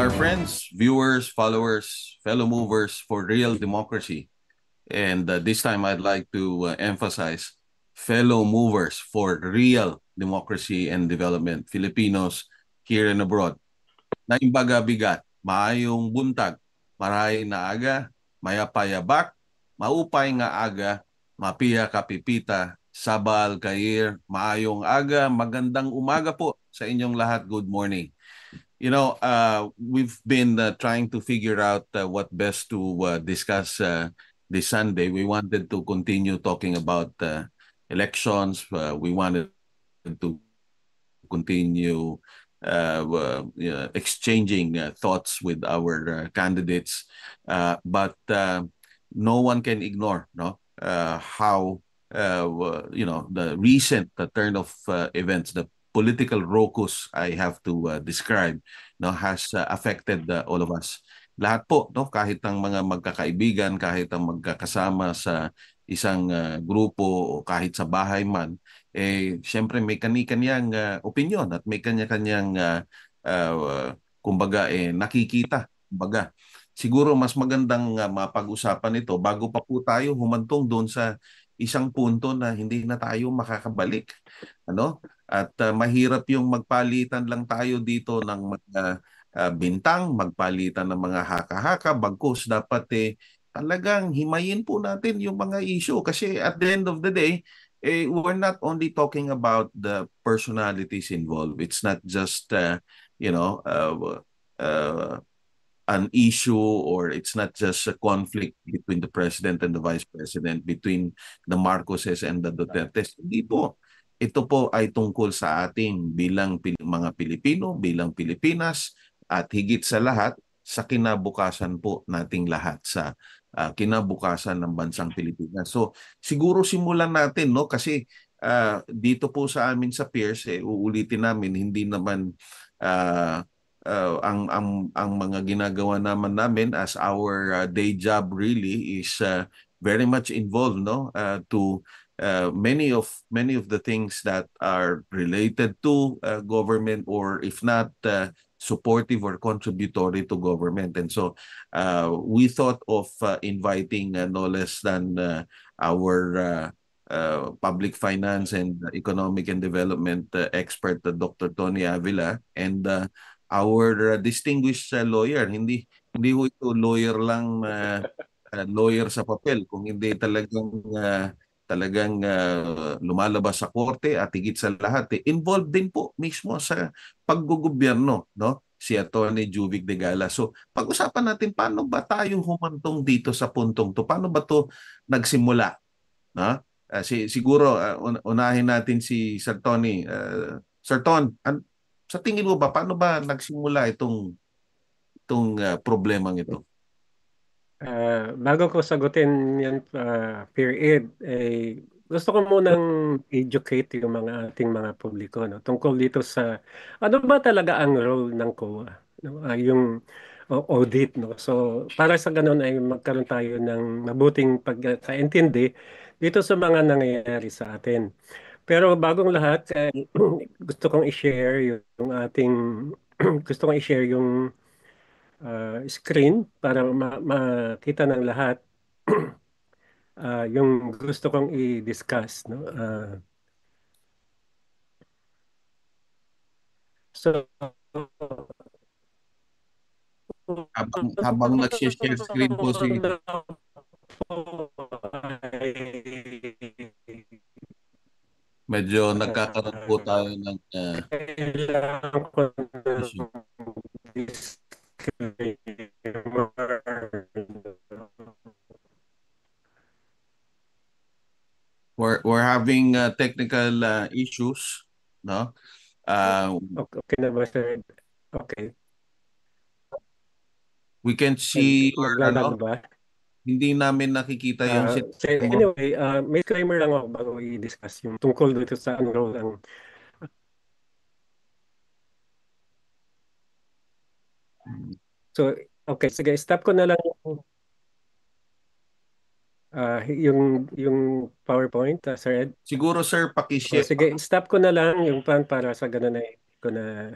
our friends, viewers, followers, fellow movers for real democracy. And this time I'd like to emphasize fellow movers for real democracy and development, Filipinos here and abroad. Naimbaga bigat, maayong buntag, maray na aga, mayapayabak, maupay nga aga, mapiya kapipita, sabal kair, maayong aga, magandang umaga po sa inyong lahat. Good morning. We've been trying to figure out what best to discuss this Sunday. We wanted to continue talking about elections. We wanted to continue exchanging thoughts with our candidates. But no one can ignore how the recent turn of events, the political rocus I have to describe, has affected all of us. Lahat po, kahit ang mga magkakaibigan, kahit ang magkakasama sa isang grupo o kahit sa bahay man, siyempre may kani-kanyang opinion at may kanya-kanyang kumbaga nakikita. Kumbaga, siguro mas magandang mapag-usapan ito bago pa po tayo humantong doon sa isang punto na hindi na tayo makakabalik. At mahirap yung magpalitan lang tayo dito ng mga bintang, magpalitan ng mga haka-haka, bagkus dapat talagang himayin po natin yung mga issue. Kasi at the end of the day, we're not only talking about the personalities involved. It's not just, you know, an issue, or it's not just a conflict between the president and the vice president, between the Marcoses and the Dutertes. Hindi po. Ito po ay tungkol sa ating bilang mga Pilipino, bilang Pilipinas, at higit sa lahat, sa kinabukasan po nating lahat, sa kinabukasan ng bansang Pilipinas. So siguro simulan natin, kasi dito po sa amin sa Pierce, uulitin namin, hindi naman ang mga ginagawa namin as our day job really is very much involved to many of the things that are related to government, or if not supportive or contributory to government. And so we thought of inviting no less than our public finance and economic and development expert, Dr. Tony Avila, and our distinguished lawyer. Hindi ho ito lawyer lang, lawyer sa papel, kung hindi talagang lumalabas sa korte, at higit sa lahat involved din po mismo sa paggugobyerno, si Atty. Juvik de Gala. So pag-usapan natin paano ba tayo humantong dito sa puntong to, paano ba to nagsimula, no? Siguro unahin natin si Sir Tony. Sir Ton, sa tingin mo ba paano ba nagsimula itong problemang ito? Bago ko sagutin yan, period, gusto ko munang educate yung mga ating mga publiko, tungkol dito sa ano ba talaga ang role ng COA, yung audit. So para sa ganun ay magkaroon tayo ng mabuting pagkaintindi dito sa mga nangyayari sa atin. Pero bagong lahat, gusto kong i-share yung ating gusto kong i-share yung screen para makita ng lahat yung gusto kong i-discuss, no? So, Habang nag-share screen po si medyo nagkakaroon po tayo ng kailangan ko issue. ng disclaimer. We're having technical issues, no? Okay na ba, sir? Okay. We can see, or Maglalag na ba? hindi namin nakikita yung So anyway, may disclaimer lang ako bago i-discuss yung tungkol dito sa ano role ang so okay, sige, stop ko na lang yung PowerPoint, Sir Ed. Siguro sir, O, paki-share. sige, stop ko na lang yung pan para sa ganun ay ko na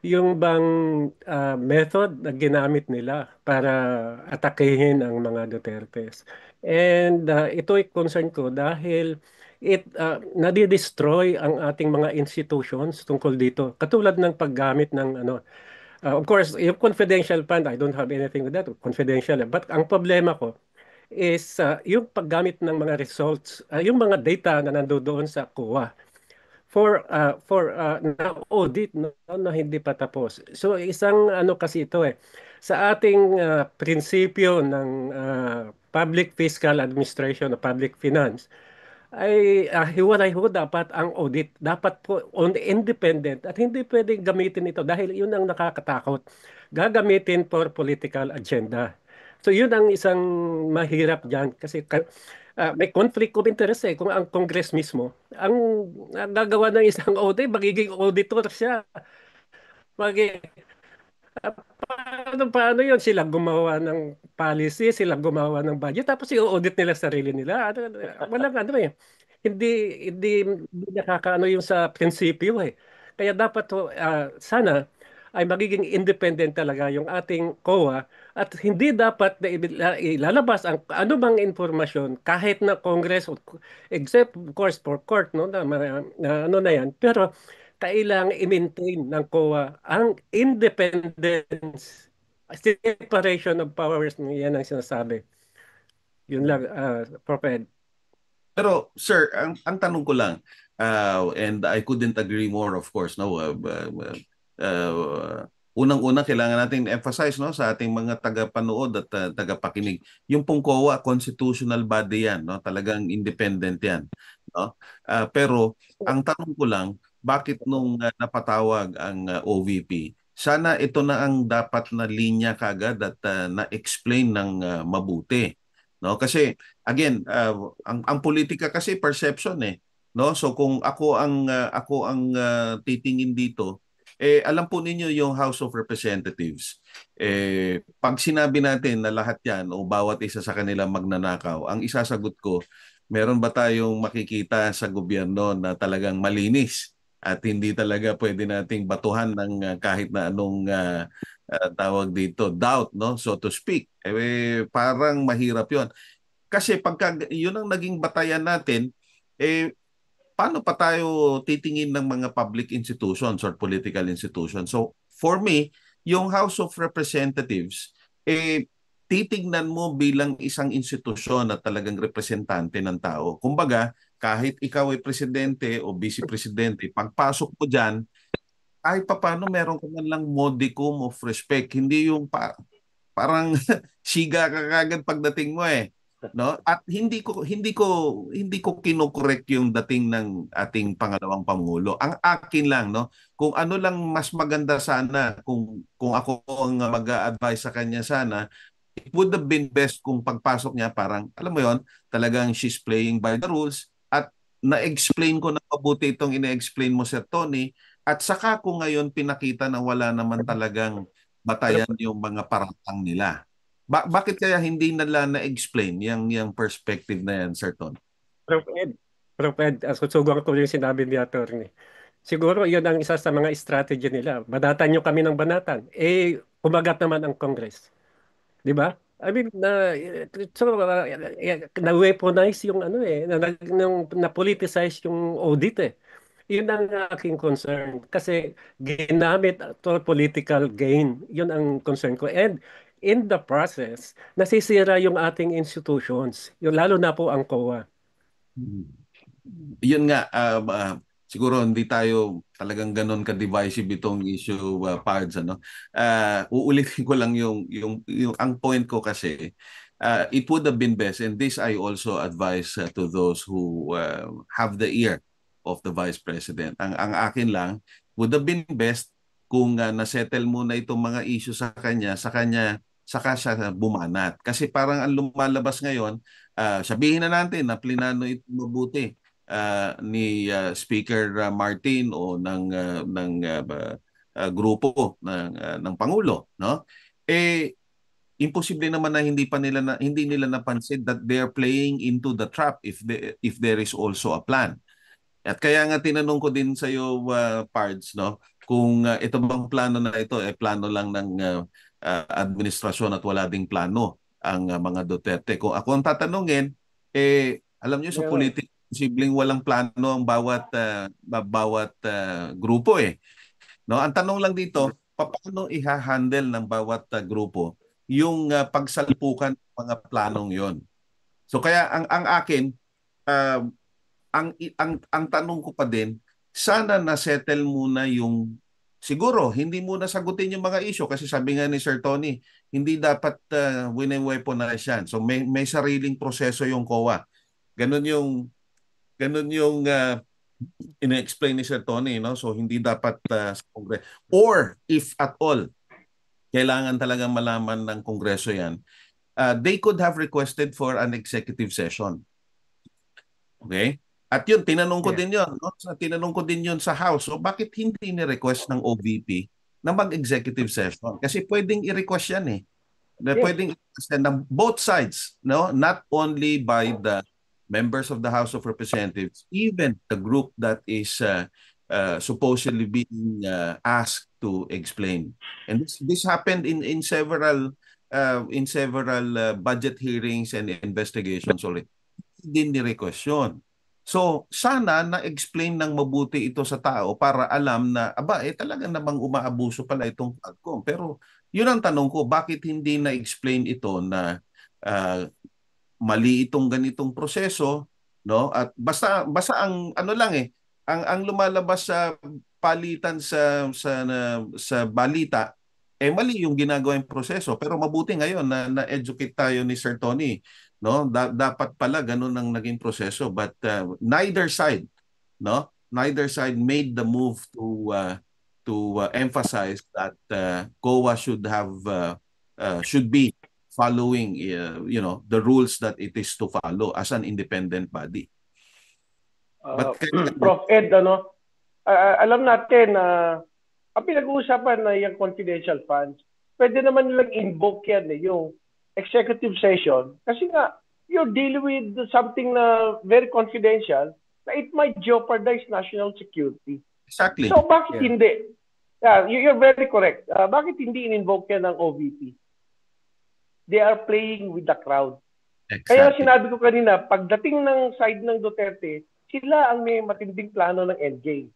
yung bang method na ginamit nila para atakehin ang mga Dutertes. And ito'y concern ko dahil nadi-destroy ang ating mga institutions tungkol dito. Katulad ng paggamit ng ano, of course, yung confidential fund, I don't have anything with that, confidential. But ang problema ko is yung paggamit ng mga results, yung mga data na nandoon sa COA for na audit no, na hindi pa tapos. So isang ano kasi ito sa ating prinsipyo ng public fiscal administration o public finance ay hiwalay ho dapat ang audit. Dapat po on independent at hindi pwedeng gamitin ito dahil yun ang nakakatakot. Gagamitin for political agenda. So yun ang isang mahirap diyan kasi may conflict of interest kung ang Congress mismo ang gagawa ng isang audit, magiging auditor siya. Magi, paano yun? Sila gumawa ng policy, sila gumawa ng budget, tapos i-audit nila sarili nila. Walang ano Hindi, hindi nakakaano yung sa prinsipyo Kaya dapat sana ay magiging independent talaga yung ating COA at hindi dapat na ilalabas ang anumang impormasyon kahit na Congress except of course for court no na ano na yan pero kailangang i-maintain ng COA ang independence, separation of powers, yan ang sinasabi. Yun lang, Prof. Ed. Pero sir, ang tanong ko lang, and I couldn't agree more, of course, no. Unang-una kailangan natin emphasize, no, sa ating mga tagapanood at tagapakinig. Yung pong COA, constitutional body yan, no. Talagang independent yan, no. Pero ang tanong ko lang, bakit nung napatawag ang OVP, sana ito na ang dapat na linya kagad at na-explain ng mabuti, no? Kasi again, ang politika kasi perception no? So kung ako ang titingin dito, alam po ninyo yung House of Representatives. Pag sinabi natin na lahat 'yan o bawat isa sa kanila magnanakaw, ang isasagot ko, meron ba tayong makikita sa gobyerno na talagang malinis at hindi talaga pwede nating batuhan ng kahit na anong tawag dito, doubt, no? So to speak. Parang mahirap 'yon. Kasi pagka yun ang naging batayan natin, paano pa tayo titingin ng mga public institutions or political institutions? So for me, yung House of Representatives, titignan mo bilang isang institusyon na talagang representante ng tao. Kumbaga, kahit ikaw ay presidente o vice-presidente, pagpasok mo dyan, kahit pa paano meron ka man lang modicum of respect. Hindi yung parang siga ka kagad pagdating mo no? At hindi ko kinokorek yung dating ng ating pangalawang pangulo. Ang akin lang, no, kung ano lang mas maganda sana, kung ako ang mag-a-advise sa kanya sana, it would have been best kung pagpasok niya parang alam mo yon, talagang she's playing by the rules at na-explain ko na mabuti itong ina-explain mo, Sir Tony, at saka ko ngayon pinakita na wala naman talagang batayan yung mga paratang nila. Bakit kaya hindi nila na-explain yung perspective na yan, Sir Ton? Prof. Ed, susugan ko yung sinabi ni Atty. Siguro yun ang isa sa mga strategy nila. Banatan nyo kami ng banatan. Kumagat naman ang Congress. Di ba? I mean, na-weaponize yung ano na-politicize yung audit Yun ang aking concern. Kasi ginamit to political gain. Yun ang concern ko. And in the process, nasisira yung ating institutions. Yung lalo na po ang COA. Yun nga, siguro hindi tayo talagang ganon ka-divisive itong issue, Pards, ano. Uulitin ko lang yung ang point ko kasi, it would have been best, and this I also advise to those who have the ear of the Vice President. Ang akin lang, would have been best kung nasettle muna itong mga issue sa kanya, saka siya bumanat. Kasi parang ang lumalabas ngayon, sabihin na natin na plinano ito mabuti ni Speaker Martin o ng grupo ng Pangulo, no? Imposible naman na hindi nila napansin that they are playing into the trap if there is also a plan. At kaya nga tinanong ko din sa iyo, Pards, no, kung ito bang plano na ito plano lang ng administrasyon at wala ding plano ang mga Duterte. Kung ako ang tatanungin, alam niyo sa Meron. politika, posibleng walang plano ang bawat grupo No, ang tanong lang dito, paano iha-handle ng bawat grupo yung pagsalpukan ng mga planong 'yon. So kaya ang akin uh, ang tanong ko pa din, sana na-settle muna yung siguro hindi muna sagutin yung mga issue kasi sabi nga ni Sir Tony, hindi dapat wine-weaponize yan. So may sariling proseso yung COA. Ganun yung ina-explain ni Sir Tony, no? So hindi dapat sa Kongreso. Or if at all kailangan talagang malaman ng Kongreso yan, they could have requested for an executive session. Okay? At yun, tinanong ko Yeah. din yun. No? Tinanong ko din yun sa House. So bakit hindi ni-request ng OVP na mag-executive session? Kasi pwedeng i-request yan Yes. Pwedeng i-request yan ng both sides. No? Not only by the members of the House of Representatives, even the group that is supposedly being asked to explain. And this happened in several budget hearings and investigations already. Hindi ni-request yun. So, sana na-explain ng mabuti ito sa tao para alam na, talagang namang umaabuso pala itong Quadcom. Pero, yun ang tanong ko, bakit hindi na-explain ito na mali itong ganitong proseso, no? At basta ang ano lang ang lumalabas sa palitan sa balita, mali yung ginagawang proseso. Pero mabuti ngayon na-educate tayo ni Sir Tony, no? Dapat pala ganun ang naging proseso, but neither side made the move to emphasize that COA should be following the rules that it is to follow as an independent body. But Prof. Ed, alam natin na ang pinag-uusapan na yung confidential funds, pwede naman nilang invoke yan yung executive session kasi nga you're dealing with something na very confidential na it might jeopardize national security. Exactly. So bakit hindi? Yeah, you're very correct. Bakit hindi in-invoke yan ng OVP? They are playing with the crowd. Exactly. Kaya sinabi ko kanina, pagdating ng side ng Duterte, sila ang may matinding plano ng endgame.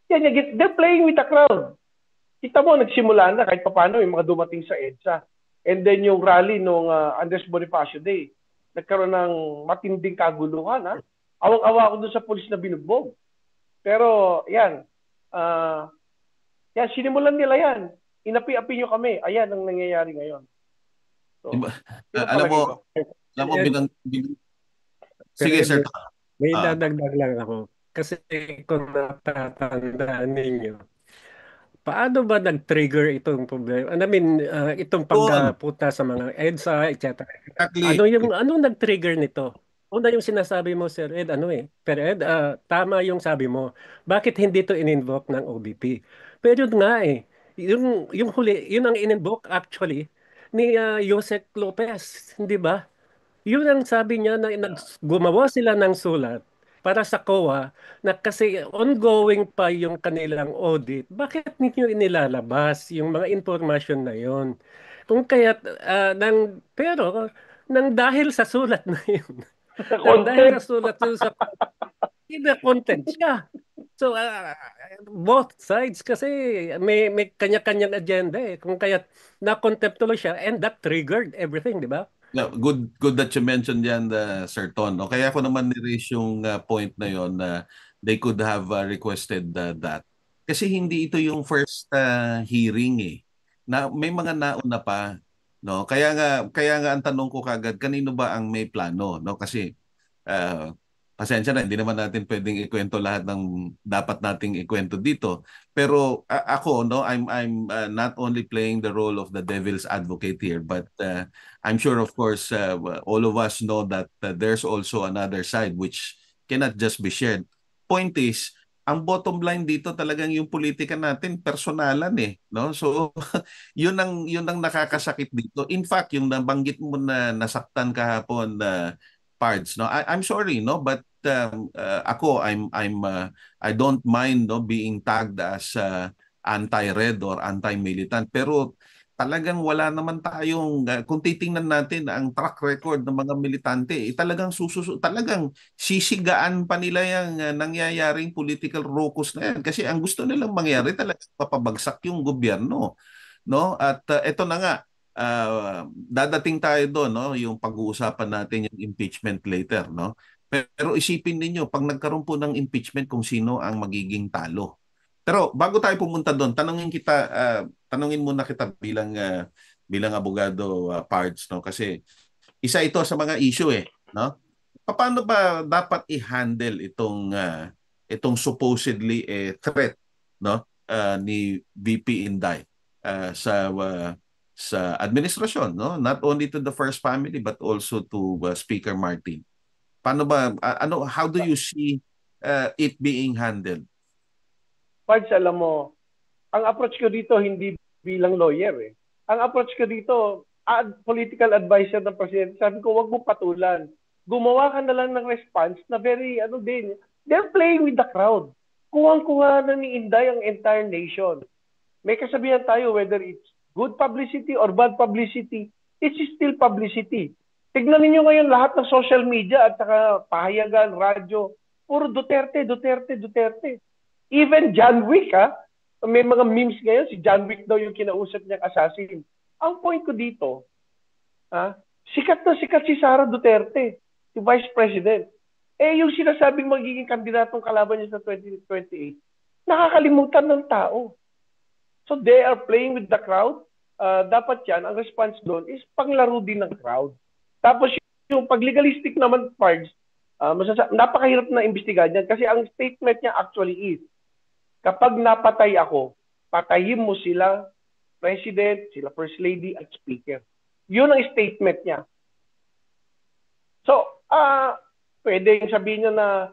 They're playing with the crowd. Kita mo, nagsimula na kahit paano yung mga dumating sa EDSA. And then yung rally nung Andres Bonifacio Day, nagkaroon ng matinding kaguluhan. Awang-awa ako doon sa pulis na binugbog. Pero yan, sinimulan nila yan. Inapi-api nyo kami. Ayan ang nangyayari ngayon. So, alam mo, sige, Sir. May dadagdag lang ako. Kasi kung natatandaan ninyo, paano ba nag-trigger itong problema? I mean, itong pagpunta sa mga EDSA, etc. Exactly. Anong nag-trigger nito? Una yung sinasabi mo, Sir Ed, Pero Ed, tama yung sabi mo. Bakit hindi to in-invoke ng OBP? Pero yun nga yung huli, yun ang in-invoke actually ni Yosek Lopez, hindi ba? Yun ang sabi niya na gumawa sila ng sulat para sa COA na kasi ongoing pa yung kanilang audit. Bakit ninyo inilalabas yung mga information na yun? Kung kaya, pero dahil sa sulat na yun, dahil sa sulat yun the content siya. So, both sides kasi may kanya-kanyang agenda Kung kaya na-contempt tuloy siya and that triggered everything, di ba? Yeah, good that you mentioned yan, Sir Ton. O, kaya ako naman ni-raise yung point na yon na they could have requested that. Kasi hindi ito yung first hearing Na may mga nauna pa, no? Kaya nga ang tanong ko kagad, kanino ba ang may plano, no? Kasi pasensya na, hindi naman natin pwedeng ikwento lahat ng dapat nating ikwento dito. Pero ako, no, I'm not only playing the role of the devil's advocate here, but I'm sure, of course, all of us know that there's also another side which cannot just be shared. Point is, ang bottom line dito talagang yung politika natin personalan no? So yun ang nakakasakit dito. In fact, yung nabanggit mo na nasaktan kahapon Pards, no? I'm sorry, no, but ako, I don't mind, no, being tagged as anti-red or anti-militant, pero talagang wala naman tayong kung titingnan natin ang track record ng mga militante, talagang sisigaan pa nila yung nangyayaring political ruckus na yan, kasi ang gusto nilang mangyari talaga papabagsak yung gobyerno, no? At eto na nga, dadating tayo doon, no, yung pag-uusapan natin yung impeachment later, no? Pero isipin ninyo, pag nagkaroon po ng impeachment, kung sino ang magiging talo. Pero bago tayo pumunta doon, tanungin muna kita bilang abogado, Pards, no? Kasi isa ito sa mga issue, no? Paano ba dapat i-handle itong supposedly threat, no, ni VP Inday sa administrasyon, no? Not only to the first family but also to Speaker Martin. Paano ba how do you see it being handled? Pards, alam mo, ang approach ko dito hindi bilang lawyer eh. Ang approach ko dito, political advisor ng presidente, sabi ko, wag mo patulan. Gumawa ka na lang ng response na very, they're playing with the crowd. Kuwang-kuha na ni Inday ang entire nation. May kasabihan tayo, whether it's good publicity or bad publicity, it's still publicity. Tignan niyo ngayon lahat ng social media at saka pahayagan, radyo, puro Duterte, Duterte, Duterte. Even John Wick, may mga memes ngayon, si John Wick daw yung kinausap niyang assassin. Ang point ko dito, sikat na sikat si Sara Duterte, si Vice President. Yung sinasabing magiging kandidatong kalaban niya sa 2028, nakakalimutan ng tao. So they are playing with the crowd. Dapat yan, ang response doon is panglaro din ng crowd. Tapos yung pag-legalistic naman parts, napakahirap na imbestigahan yan kasi ang statement niya actually is, kapag napatay ako, patayin mo sila, President, sila First Lady at Speaker. Yun ang statement niya. So, pwede sabihin niya na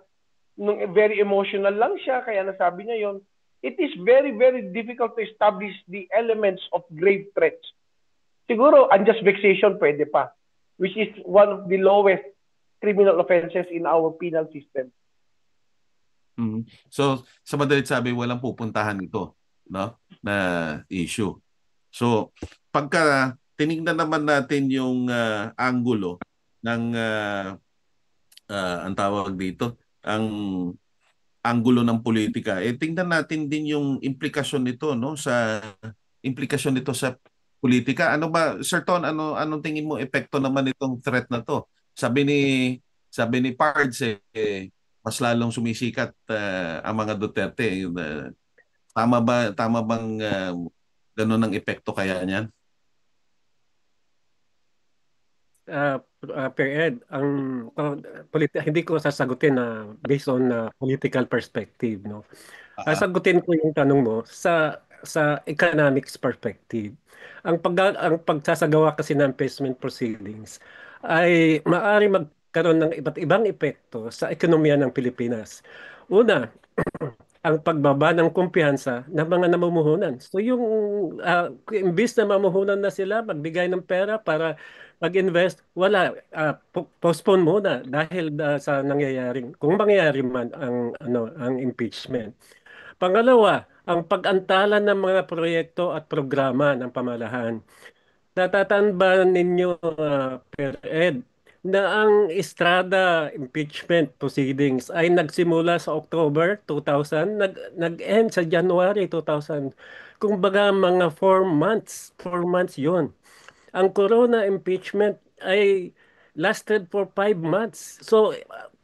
nung very emotional lang siya, kaya nasabi niya yon. It is very, very difficult to establish the elements of grave threats. Siguro, unjust vexation pwede pa, which is one of the lowest criminal offenses in our penal system. So, sa madalit sabi, walang pupuntahan ito, no, na issue. So, pagka tinignan naman natin yung anggulo ng ang tawag dito, ang anggulo ng politika, tingnan natin din yung implikasyon nito, no, sa politika. Ano ba, Sir Ton, anong tingin mo epekto naman itong threat na to? Sabi ni Pards, mas lalong sumisikat ang mga Duterte. Tama bang ganun ang epekto kaya niyan? Per Ed, hindi ko sasagutin na based on political perspective, no. Sasagutin ko yung tanong mo sa economics perspective. Ang pagsasagawa kasi ng impeachment proceedings ay maaari magkaroon ng iba't ibang epekto sa ekonomiya ng Pilipinas. Una, ang pagbaba ng kumpiyansa ng mga namumuhunan. So yung imbis na mamuhunan na sila, magbigay ng pera para mag-invest, wala, postpone muna dahil sa nangyayaring, kung mangyayari man ang impeachment. Pangalawa, ang pag-antala ng mga proyekto at programa ng pamahalaan. Natatandaan ba ninyo, Per Ed, na ang Estrada impeachment proceedings ay nagsimula sa October 2000, nag-end sa January 2000. Kumbaga mga 4 months yon. Ang Corona impeachment ay lasted for 5 months. So,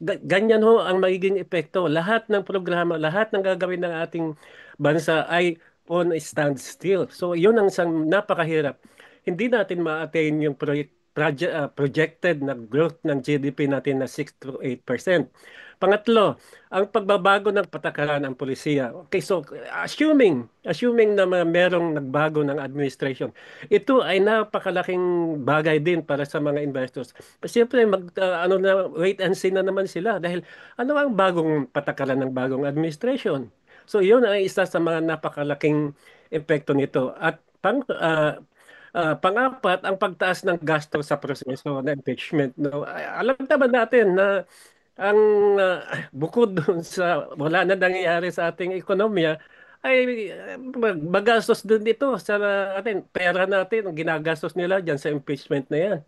ganyan ho ang magiging epekto. Lahat ng programa, lahat ng gagawin ng ating bansa ay on a standstill. So, yun ang isang napakahirap. Hindi natin ma-attain yung projected na growth ng GDP natin na 6 to 8%. Pangatlo, ang pagbabago ng patakaran ng polisiya. Okay, so assuming na merong nagbago ng administration, ito ay napakalaking bagay din para sa mga investors. Siyempre, wait and see na naman sila dahil ano ang bagong patakaran ng bagong administration. So, yun ay isa sa mga napakalaking epekto nito. At pangapat, ang pagtaas ng gasto sa proseso ng impeachment. No? Alam naman natin na ang bukod dun sa wala na nangyayari sa ating ekonomiya, ay magastos din dito sa atin. Pera natin, ang ginagastos nila dyan sa impeachment na yan.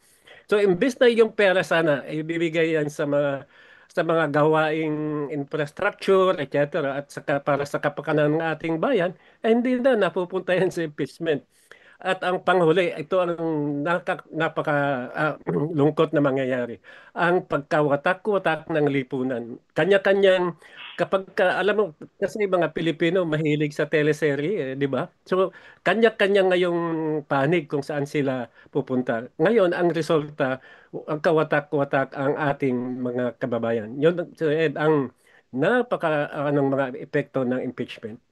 So, imbis na yung pera sana, ay ibibigay yan sa mga gawaing infrastructure, etc. At saka, para sa kapakanan ng ating bayan, ay hindi na napupunta yan sa impeachment. At ang panghuli, ito ang napaka lungkot na mangyayari. Ang pagkawatak-watak ng lipunan. Kanya-kanyang, alam mo, kasi mga Pilipino mahilig sa teleserye, di ba? So, kanya-kanya ngayong panig kung saan sila pupunta. Ngayon, ang resulta, ang kawatak-watak ang ating mga kababayan. Yun, Ed, ang anong mga epekto ng impeachment.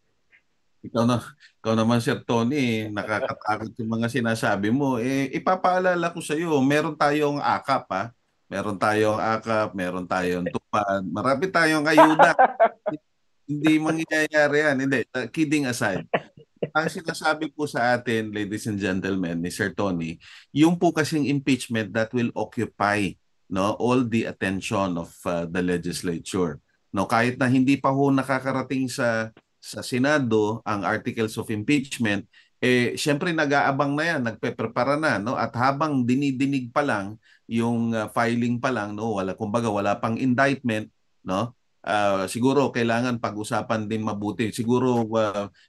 Ikaw na, ikaw naman Sir Tony, nakakatakot yung mga sinasabi mo. Ipapaalala ko sa iyo, meron tayong akap ha. Meron tayong akap, meron tayong tupad, marami tayong ayuda. Hindi mangyayari yan. Hindi, kidding aside. Ang sinasabi po sa atin, ladies and gentlemen, ni Sir Tony, yung po kasing impeachment that will occupy all the attention of the legislature. No, kahit na hindi pa ho nakakarating sa Senado ang articles of impeachment, syempre nag-aabang na yan, nagpe-prepara na, no? At habang dinidinig pa lang yung filing pa lang, no, kumbaga wala pang indictment, no? Siguro kailangan pag-usapan din mabuti. Siguro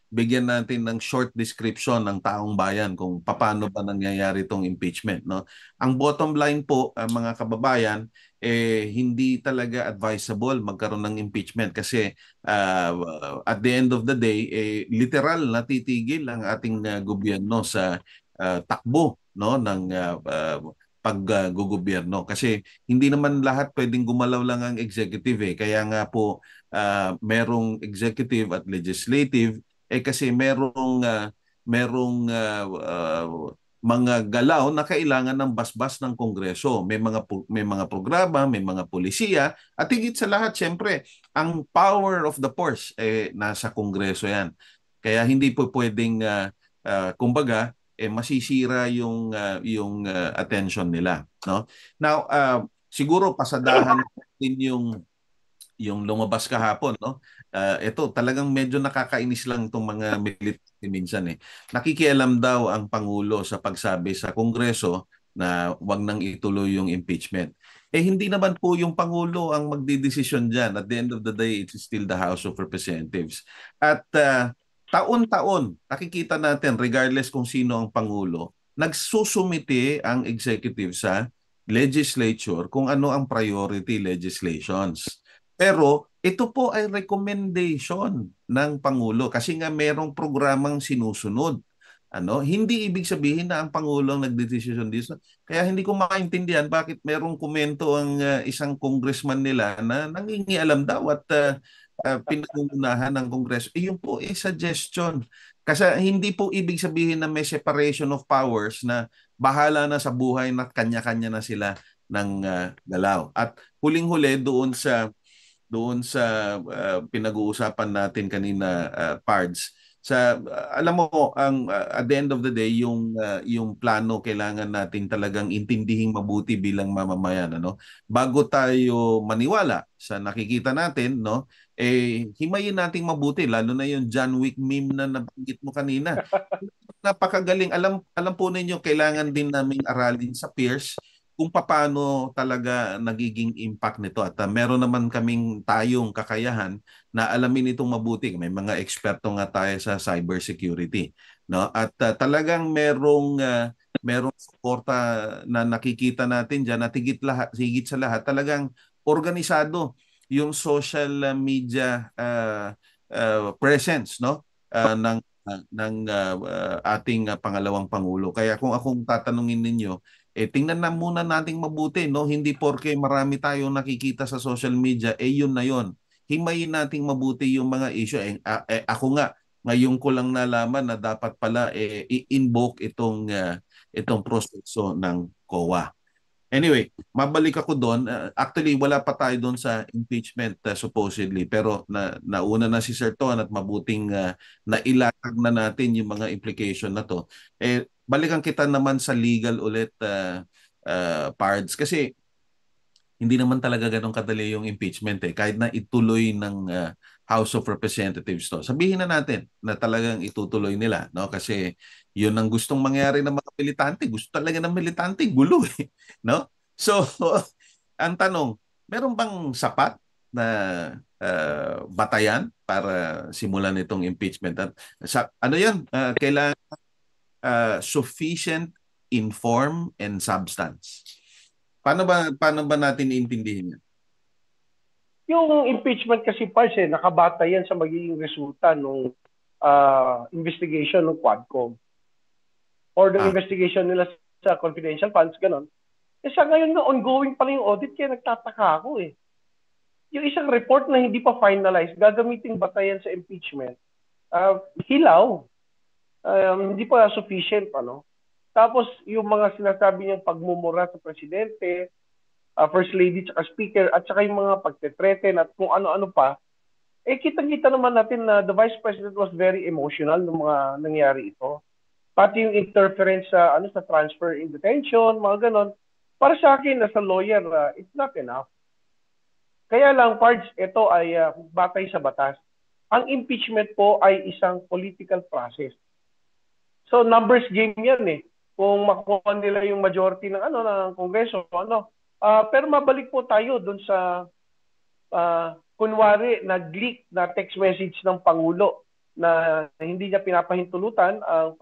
bigyan natin ng short description ng taong bayan kung paano ba nangyayari itong impeachment. No? Ang bottom line po, mga kababayan, hindi talaga advisable magkaroon ng impeachment kasi at the end of the day, literal na titigil ang ating gobyerno sa takbo, no, ng paggugobyerno. Kasi hindi naman lahat pwedeng gumalaw lang ang executive eh. Kaya nga po merong executive at legislative kasi merong mga galaw na kailangan ng basbas ng Kongreso. May mga programa, may mga polisiya at higit sa lahat syempre ang power of the purse nasa Kongreso 'yan. Kaya hindi po pwedeng kumbaga masisira yung attention nila, no? Now, siguro pasadahan din yung lumabas kahapon, no? Ito talagang medyo nakakainis lang itong mga military minsan eh. Nakikialam daw ang Pangulo sa pagsabi sa Kongreso na wag nang ituloy yung impeachment. Hindi naman po yung Pangulo ang magdidesisyon dyan. At the end of the day, it's still the House of Representatives. At taon-taon, nakikita natin, regardless kung sino ang Pangulo, nagsusumite ang executive sa legislature kung ano ang priority legislations. Pero ito po ay recommendation ng Pangulo kasi nga merong programang sinusunod. Hindi ibig sabihin na ang Pangulo ang nagdedesisyon dito. Kaya hindi ko maintindihan bakit merong komento ang isang congressman nila na nangingialam daw at pinangunahan ng Kongreso. Yun po suggestion. Kasi hindi po ibig sabihin na may separation of powers na bahala na sa buhay na kanya-kanya na sila ng galaw. At huling-huli doon sa pinag-uusapan natin kanina, Pards, alam mo ang at the end of the day yung plano kailangan natin talagang intindihing mabuti bilang mamamayan, bago tayo maniwala sa nakikita natin, himayin nating mabuti lalo na yung John Wick meme na nabanggit mo kanina. Napakagaling. Alam po ninyo, kailangan din naming aralin sa peers kung paano talaga nagiging impact nito. At meron naman kaming tayong kakayahan na alamin itong mabuti. May mga eksperto nga tayo sa cybersecurity, no? At talagang merong suporta na nakikita natin diyan at higit sa lahat talagang organisado yung social media presence, no? Ng ating pangalawang pangulo. Kaya kung akong tatanungin ninyo, tingnan na muna nating mabuti, no? Hindi porke marami tayong nakikita sa social media, yun na yun. Himayin nating mabuti yung mga issue. Ako nga, ngayon ko lang nalaman na dapat pala i-invoke itong proseso ng COA. Anyway, mabalik ako doon. Actually, wala pa tayo doon sa impeachment supposedly. Pero nauna na si Sir Ton at mabuting nailatag na natin yung mga implication na to. Balikan kita naman sa legal ulit, Pards. Kasi hindi naman talaga ganun kadali yung impeachment eh. Kahit na ituloy ng House of Representatives to. Sabihin na natin na talagang itutuloy nila, no? Kasi yun ang gustong mangyari ng mga militante. Gusto talaga ng militante, gulo eh, no? So, ang tanong, meron bang sapat na batayan para simulan itong impeachment? At ano 'yan? Kailangan sufficient in form and substance. Paano ba natin iintindihin yan? Yung impeachment kasi Pars, nakabata yan sa magiging resulta ng investigation ng Quadcom or ng investigation nila sa confidential funds, ganon. Kasi ngayon na ongoing pa rin yung audit, kaya nagtataka ako eh. Yung isang report na hindi pa finalized, gagamitin batayan sa impeachment, hilaw. Hindi pa sufficient, ano? Tapos yung mga sinasabi niyang pagmumura sa presidente, First Lady at Speaker, at saka yung mga pagtetreten at kung ano-ano pa, kitang-kita naman natin na the Vice President was very emotional nung mga nangyari ito. Pati yung interference sa sa transfer in detention, mga ganon. Para sa akin, as a lawyer, it's not enough. Kaya lang, Pards, ito ay batay sa batas. Ang impeachment po ay isang political process. So, numbers game yan eh. Kung makukuha nila yung majority ng ng Kongreso, pero mabalik po tayo doon sa kunwari nag-leak na text message ng Pangulo na hindi niya pinapahintulutan ang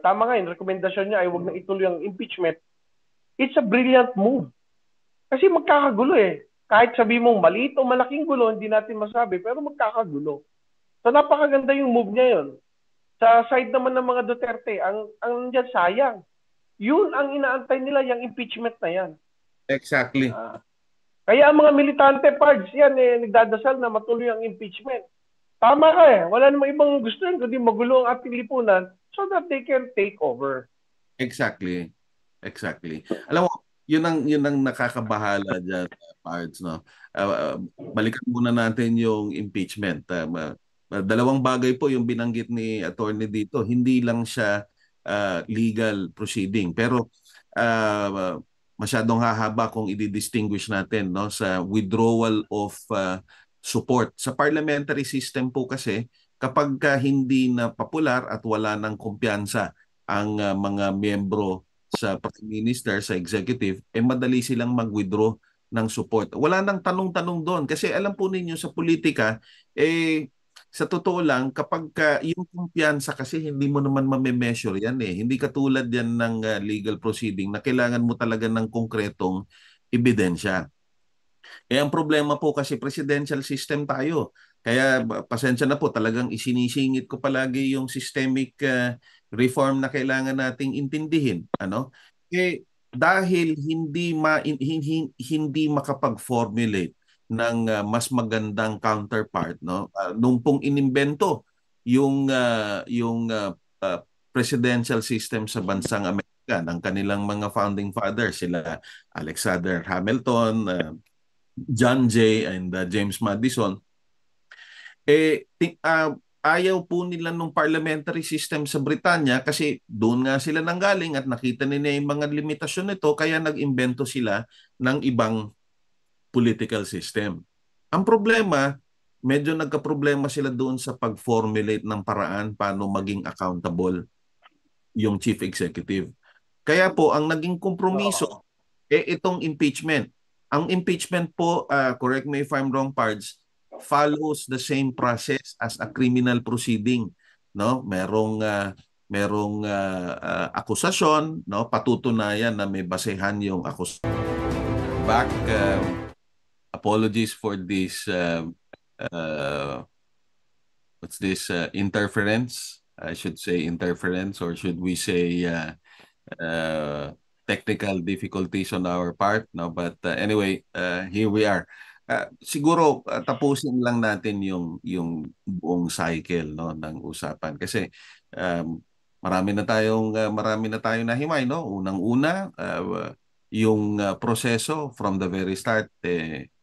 tama nga yun, rekomendasyon niya ay huwag na ituloy ang impeachment. It's a brilliant move. Kasi magkakagulo eh. Kahit sabi mong maliit o malaking gulo, hindi natin masabi, pero magkakagulo. So napakaganda yung move niya yun. Sa side naman ng mga Duterte, ang dyan sayang. Yun ang inaantay nila, yung impeachment na yan. Exactly. Kaya ang mga militante, Pards, yan nagdadasal na matuloy ang impeachment. Tama ka eh. Wala namang ibang gusto yun, kundi magulo ang ating lipunan so that they can take over. Exactly. Alam mo, yun ang nakakabahala dyan, Pards, no? Balikan muna natin yung impeachment. Dalawang bagay po yung binanggit ni attorney dito. Hindi lang siya legal proceeding. Pero masyadong hahaba kung i-distinguish natin, no, sa withdrawal of support. Sa parliamentary system po kasi, kapag hindi na popular at wala ng kumpiyansa ang mga miyembro sa Prime Minister, sa executive, madali silang mag-withdraw ng support. Wala nang tanong-tanong doon. Kasi alam po ninyo sa politika, sa totoo lang, kapag yung kumpiyansa kasi hindi mo naman mame-measure yan eh. Hindi katulad yan ng legal proceeding na kailangan mo talaga ng konkretong ebidensya. Ang problema po kasi presidential system tayo. Kaya pasensya na po, talagang isinisingit ko palagi yung systemic reform na kailangan nating intindihin. Dahil hindi makapag-formulate ng mas magandang counterpart, no, nung pong inimbento yung presidential system sa bansang Amerika ng kanilang mga founding fathers, sila Alexander Hamilton, John Jay, and James Madison. Ayaw po nila nung parliamentary system sa Britanya kasi doon nga sila nanggaling at nakita nila yung mga limitasyon nito, kaya nag-imbento sila ng ibang political system. Ang problema, medyo nagka-problema sila doon sa pag-formulate ng paraan paano maging accountable yung chief executive. Kaya po, ang naging kompromiso, itong impeachment. Ang impeachment po, correct me if I'm wrong, Pards, follows the same process as a criminal proceeding. No? Merong akusasyon, no? Patutunayan na may basehan yung akusasyon. Back, apologies for this what's this interference. I should say interference, or should we say technical difficulties on our part, no? But anyway, here we are. Siguro tapusin lang natin yung buong cycle, no, ng usapan kasi marami na tayong nahimay, no? Unang-una, yung proseso from the very start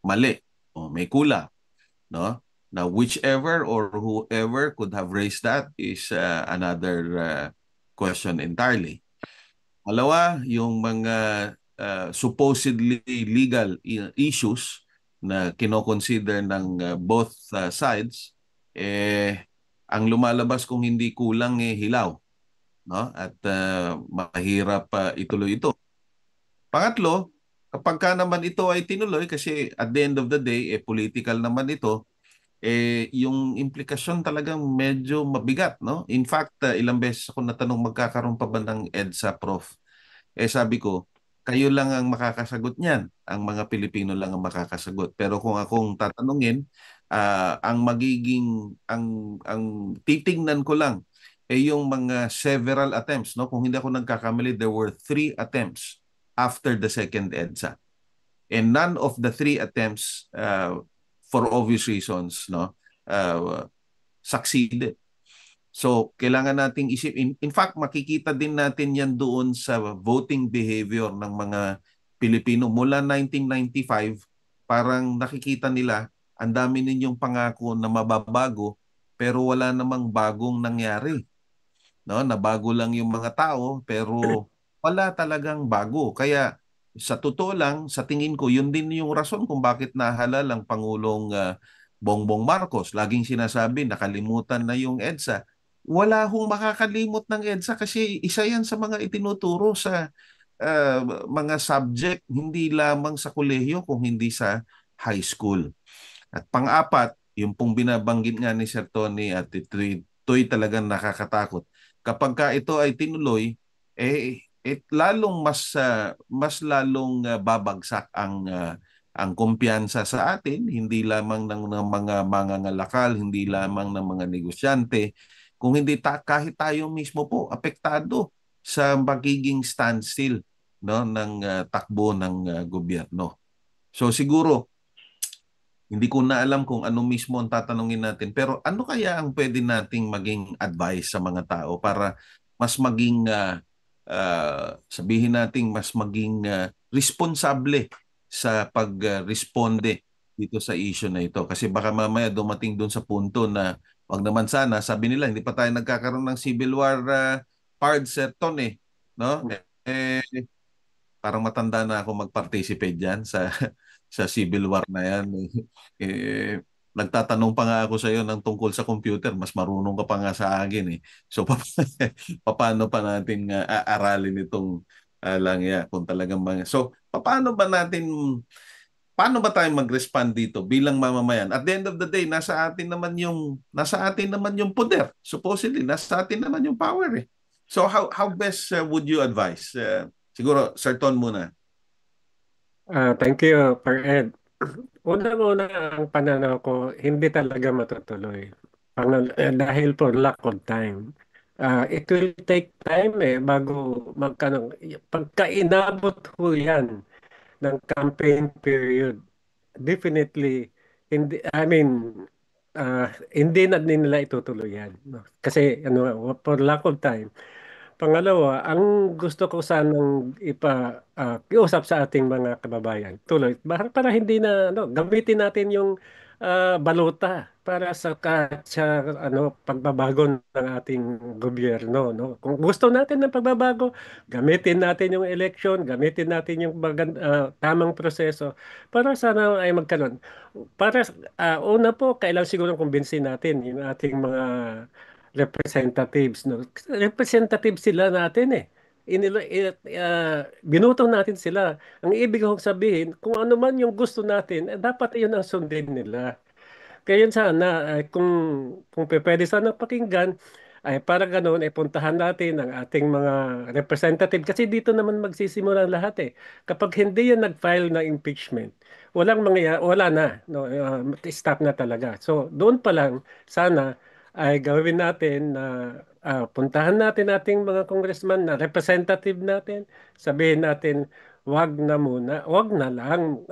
mali o may kulang, no? Now whichever or whoever could have raised that is another question entirely. Malawa, yung mga supposedly legal issues na kino-consider ng both sides, ang lumalabas kung hindi kulang hilaw, no? At mahirap ituloy ito. Pangatlo, kapag ka naman ito ay tinuloy, kasi at the end of the day, political naman ito, yung implikasyon talagang medyo mabigat, no? In fact, ilang beses ako natanong magkakaroon pa ba ng EDSA, Prof? Sabi ko, kayo lang ang makakasagot niyan. Ang mga Pilipino lang ang makakasagot. Pero kung akong tatanungin, ang titingnan ko lang yung mga several attempts, no? Kung hindi ako nagkakamali, there were 3 attempts after the second EDSA. And none of the 3 attempts, for obvious reasons, no, succeeded. So, kailangan nating isip. In fact, makikita din natin yan doon sa voting behavior ng mga Pilipino. Mula 1995, parang nakikita nila, ang dami ninyong pangako na mababago, pero wala namang bagong nangyari. No? Nabago lang yung mga tao, pero wala talagang bago. Kaya, sa totoo lang, sa tingin ko, yun din yung rason kung bakit nahalal ang Pangulong Bongbong Marcos. Laging sinasabi, nakalimutan na yung EDSA. Wala hong makakalimot ng EDSA kasi isa yan sa mga itinuturo sa mga subject, hindi lamang sa kolehiyo kung hindi sa high school. At pang-apat, yung pong binabanggit nga ni Sir Tony, at ito'y talagang nakakatakot. Kapag ka ito ay tinuloy, lalong mas lalong babagsak ang kumpiyansa sa atin, hindi lamang ng mga mangangalakal, hindi lamang ng mga negosyante, kung hindi kahit tayo mismo po apektado sa magiging standstill, no, ng takbo ng gobyerno. So siguro hindi ko na alam kung ano mismo ang tatanungin natin, pero ano kaya ang pwede nating maging advice sa mga tao para mas maging sabihin nating mas maging responsable sa pag-responde dito sa issue na ito. Kasi baka mamaya dumating doon sa punto na wag naman sana, sabi nila hindi pa tayo nagkakaroon ng civil war hard set ton no? Parang matanda na ako mag-participate diyan sa sa civil war na yan. Nagtatanong pa nga ako sa iyo ng tungkol sa computer, mas marunong ka pa nga sa akin. So paano pa natin aaralin itong langya kung talagang mga. So paano ba tayo mag-respond dito bilang mamamayan? At the end of the day, nasa atin naman yung poder. Supposedly, nasa atin naman yung power. So how best would you advise? Siguro Sir Ton muna. Thank you, Per Ed. Unang-una ang pananaw ko, hindi talaga matutuloy. Dahil po lack of time. It will take time bago pagka inabot ho yan ng campaign period. Definitely, hindi na nila itutuloy yan. No? Kasi for lack of time. Pangalawa, ang gusto ko sanang iusap sa ating mga kababayan, tuloy, para hindi na, gamitin natin yung baluta para sa pagbabago ng ating gobyerno, no? Kung gusto natin ng pagbabago, gamitin natin yung election, gamitin natin yung tamang proseso para sana ay magkaroon. Una po, kailangan siguro kumbinsin natin yung ating mga representatives, no? Representative sila natin eh. Binuto natin sila. Ang ibig kong sabihin, kung ano man yung gusto natin, dapat yun ang sundin nila. Kaya yun sana, kung pwede sana pakinggan, ay para ganoon ay puntahan natin ang ating mga representative kasi dito naman magsisimula ang lahat eh. Kapag hindi yan nag-file ng impeachment, wala na, no, stop na talaga. So doon pa lang sana ay gawin natin na puntahan natin ating mga congressman na representative natin, sabihin natin wag na muna, wag na lang.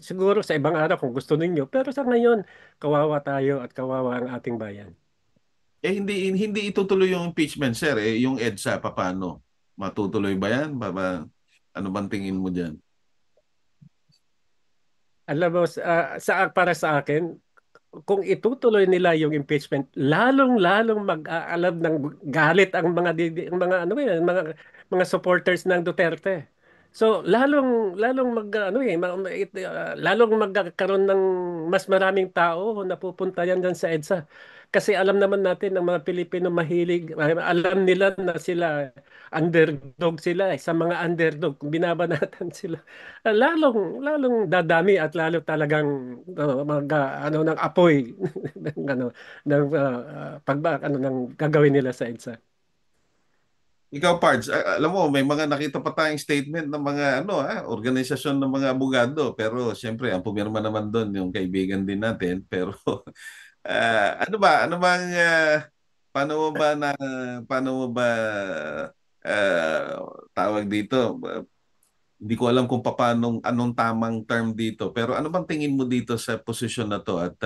Siguro sa ibang araw kung gusto ninyo, pero sa ngayon kawawa tayo at kawawa ang ating bayan. Hindi itutuloy yung impeachment, sir. Yung EDSA, paano? Matutuloy ba yan? Ano bang tingin mo dyan? Alam mo, para sa akin, kung itutuloy nila yung impeachment, lalong-lalong mag-aalab ng galit ang mga supporters ng Duterte. So lalong lalong magkakaroon ng mas maraming tao na pupunta yan dyan sa EDSA. Kasi alam naman natin ng mga Pilipino mahilig, alam nila na sila underdog sila sa mga underdog. Kung binabanatan sila, lalong dadami at lalo talagang ng apoy ng ng ng gagawin nila sa EDSA. Ikaw, Pards, alam mo, may mga nakita pa tayong statement ng mga organisasyon ng mga abogado. Pero siyempre, ang pumirma naman doon yung kaibigan din natin. Pero ano ba? Ano bang paano mo ba uh, tawag dito? Hindi ko alam kung paano anong tamang term dito. Pero ano bang tingin mo dito sa posisyon na to? At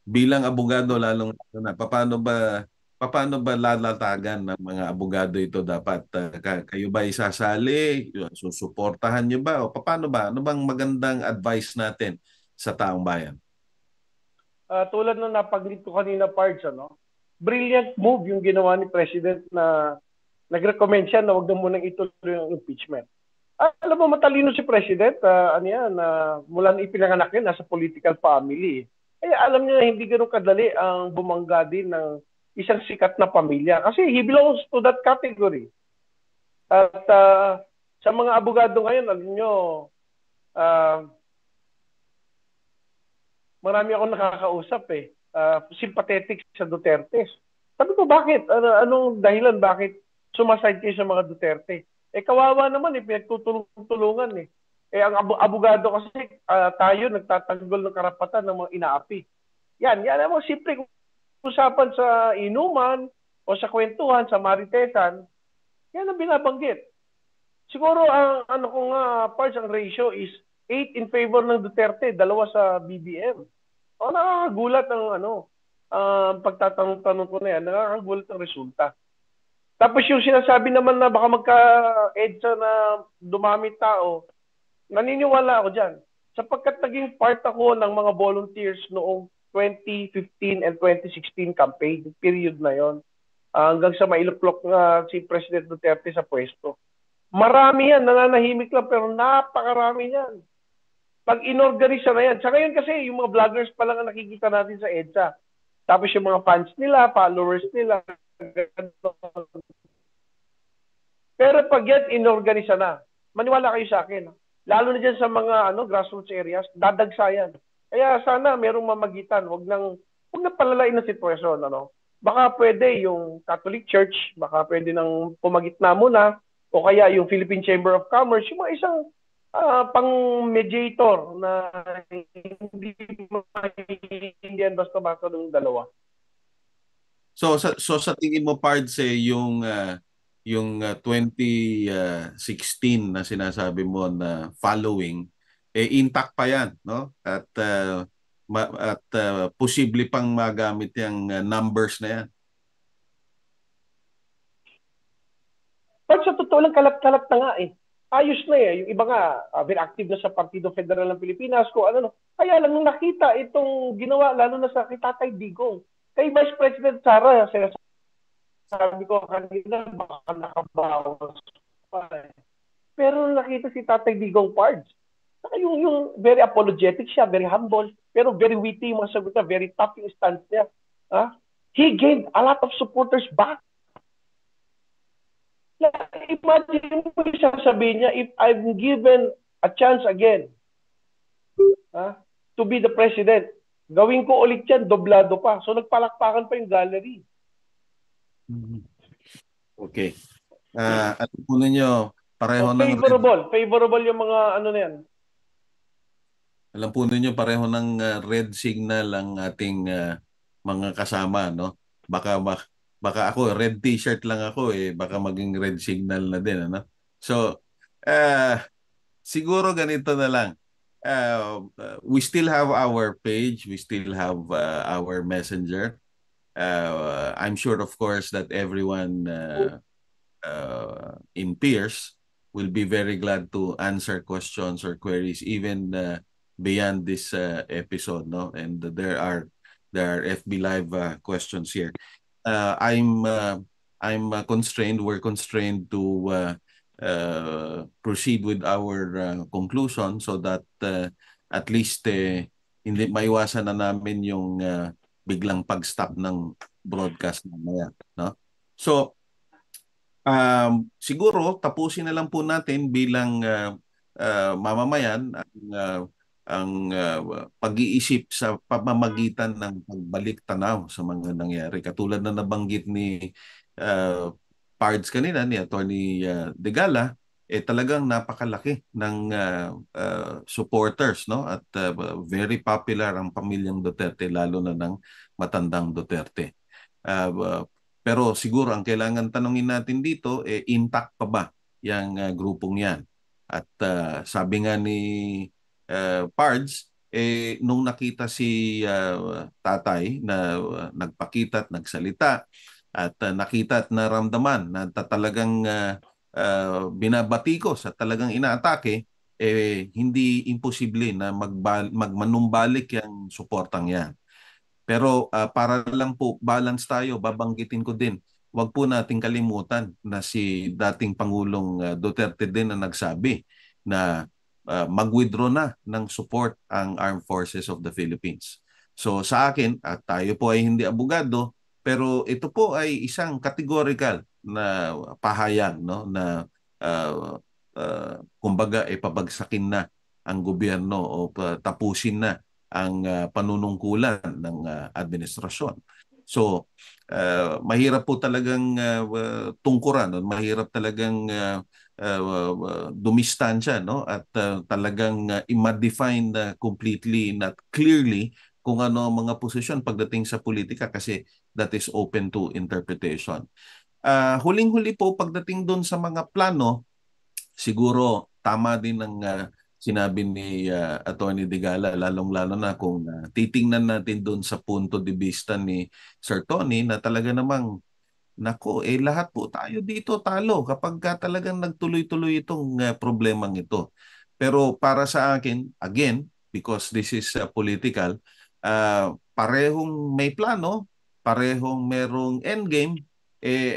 bilang abogado lalong na paano ba lalatagan ng mga abogado ito dapat kayo ba isasali? Susuportahan niyo ba o paano ba? Ano bang magandang advice natin sa taong bayan? Tulad ng napaglito kanina, Pards, brilliant move yung ginawa ni President na nag-recommend siya na wag na munang ituloy ang impeachment. Alam mo, matalino si President, mula nang ipinanganak niya, nasa political family. Kaya alam niya na hindi ganoon kadali ang bumangga din ng isang sikat na pamilya. Kasi he belongs to that category. At sa mga abogado ngayon, alam niyo, marami akong nakakausap sympathetic sa Duterte. Sabi ko, bakit? Anong dahilan bakit sumaside kayo sa mga Duterte? Kawawa naman pinagtutulungan . Ang abogado kasi tayo nagtatanggol ng karapatan ng mga inaapi. Yan mo, simple usapan sa inuman o sa kwentuhan, sa maritesan, yan ang binabanggit. Siguro Pards, ang ratio is 8 in favor ng Duterte, 2 sa BBM. Nakakagulat ang pagtatanong-tanong ko na yan, nakakagulat ang resulta. Tapos yung sinasabi naman na baka magka-EDSA na dumami tao, naniniwala ako dyan. Sapagkat naging part ako ng mga volunteers noong 2015 and 2016 campaign, period na yon, hanggang sa mailuklok na si President Duterte sa pwesto. Marami yan, nananahimik lang, pero napakarami yan. Pag inorganisa na yan. Sa ngayon kasi, yung mga vloggers pa lang ang nakikita natin sa EDSA. Tapos yung mga fans nila, followers nila. Pero pag yan, inorganisa na. Maniwala kayo sa akin. Lalo na dyan sa mga grassroots areas, dadagsayan. Kaya sana merong mamagitan. Huwag nang palalain ng sitwasyon. Baka pwede yung Catholic Church, baka pwede nang pumagitna muna, o kaya yung Philippine Chamber of Commerce, yung mga isang pang-mediator na hindi maintindihan basta-basta ng dalawa. So sa tingin mo, Pards, yung 2016 na sinasabi mo na following, intact pa yan, no? At posible pang magamit yung numbers na yan. But sa totoo lang, kalap-kalap na nga ayos na Yung iba nga, very active na sa Partido Federal ng Pilipinas, Kaya lang nung nakita itong ginawa, lalo na sa kay Tatay Digong, kay Vice President Sara, sabi ko kanina, baka nakabawas pa Pero nung nakita si Tatay Digong, Pards, yung very apologetic siya, very humble, pero very witty yung mga sagot niya, very tough yung stance niya. He gained a lot of supporters back. Imagine mo yung sasabihin niya, if I'm given a chance again to be the president, gawin ko ulit yan, doblado pa. So nagpalakpakan pa yung gallery. Okay. At po ninyo, pareho favorable yung mga na yan. Alam po ninyo, pareho ng red signal ang ating mga kasama, no? Baka ako, red t-shirt lang ako baka maging red signal na din, So, siguro ganito na lang. We still have our page, we still have our messenger. I'm sure, of course, that everyone in Pierce will be very glad to answer questions or queries even beyond this episode, no? And there are FB Live questions here. I'm constrained. We're constrained to proceed with our conclusion so that at least hindi maiwasan na namin yung biglang pag-stop ng broadcast mamaya, no? So, siguro tapusin na lang po natin bilang mamamayan ang pag-iisip sa pamamagitan ng pagbalik tanaw sa mga nangyari. Katulad na nabanggit ni uh, Pards kanina, ni Attorney Degala, talagang napakalaki ng supporters, no? At very popular ang pamilyang Duterte, lalo na ng matandang Duterte. Pero siguro ang kailangan tanungin natin dito, intact pa ba yung grupong yan? At sabi nga ni Pards, nung nakita si tatay na nagpakita at nagsalita at nakita at naramdaman na talagang binabatikos at talagang inaatake, hindi imposible na magmanumbalik yung suportang yan. Pero para lang po balance tayo, babanggitin ko din, wag po nating kalimutan na si dating Pangulong Duterte din na nagsabi na mag-withdraw na ng support ang Armed Forces of the Philippines. So sa akin, at tayo po ay hindi abogado, pero ito po ay isang categorical na pahayag, no, na kumbaga pabagsakin na ang gobyerno o tapusin na ang panunungkulan ng administrasyon. So, mahirap po talagang tungkuran, no? Mahirap talagang dumistansya, no? At talagang i-define completely, not clearly, kung ano ang mga posisyon pagdating sa politika kasi that is open to interpretation. Huling-huli po pagdating doon sa mga plano, siguro tama din ang sinabi ni Attorney Digala, lalong-lalo na kung titingnan natin doon sa punto de vista ni Sir Tony na talaga namang, nako, lahat po tayo dito talo kapag talagang nagtuloy-tuloy itong problemang ito. Pero para sa akin, again, because this is political, parehong may plano, parehong merong endgame,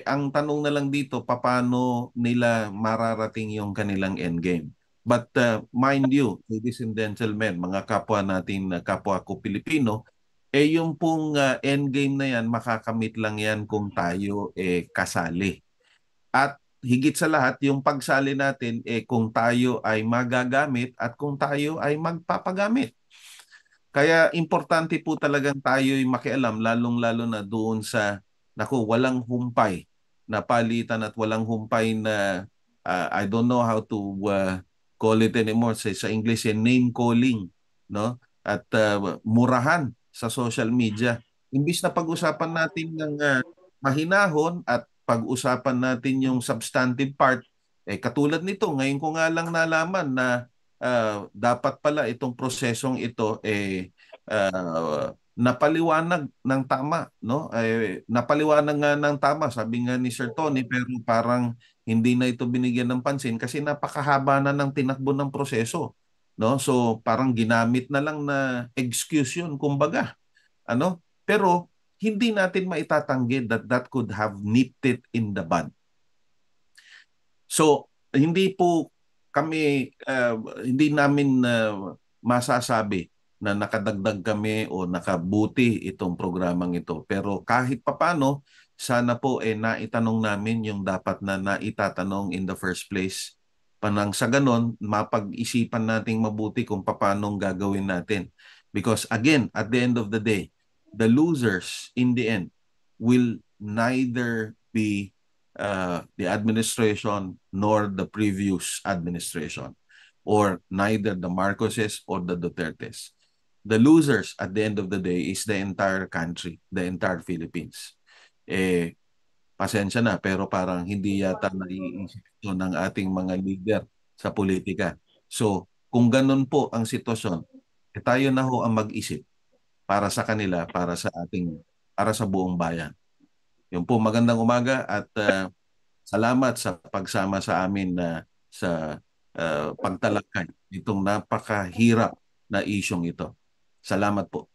ang tanong na lang dito, paano nila mararating yung kanilang endgame? But mind you, ladies and gentlemen, mga kapwa natin, kapwa ko Pilipino, yung pong endgame na yan, makakamit lang yan kung tayo kasali. At higit sa lahat, yung pagsali natin, kung tayo ay magagamit at kung tayo ay magpapagamit. Kaya importante po talagang tayo'y makialam, lalong-lalo na doon sa, naku, walang humpay na palitan at walang humpay na, I don't know how to call it anymore, sa English, name calling, no? At murahan sa social media. Imbis na pag-usapan natin ng mahinahon at pag-usapan natin yung substantive part, katulad nito, ngayon ko nga lang nalaman na dapat pala itong prosesong ito napaliwanag ng tama, no? Napaliwanag nga ng tama, sabi nga ni Sir Tony, pero parang hindi na ito binigyan ng pansin kasi napakahaba na ng tinakbo ng proseso, no? So parang ginamit na lang na excuse yun, kumbaga, ano? Pero hindi natin maitatanggi that that could have nipped it in the bud. So hindi po kami, hindi namin masasabi na nakadagdag kami o nakabuti itong programang ito. Pero kahit papano, sana po naitanong namin yung dapat na naitatanong in the first place. Panang sa ganon, mapag-isipan nating mabuti kung paano gagawin natin. Because again, at the end of the day, the losers in the end will neither be the administration nor the previous administration, or neither the Marcoses or the Dutertes. The losers at the end of the day is the entire country, the entire Philippines. Pasensya na, pero parang hindi yata naiisip ito ng ating mga leader sa politika. So, kung ganun po ang sitwasyon, tayo na ho ang mag-isip para sa kanila, para sa buong bayan. Yun po, magandang umaga at salamat sa pagsama sa amin sa pagtalakay itong napakahirap na isyong ito. Salamat po.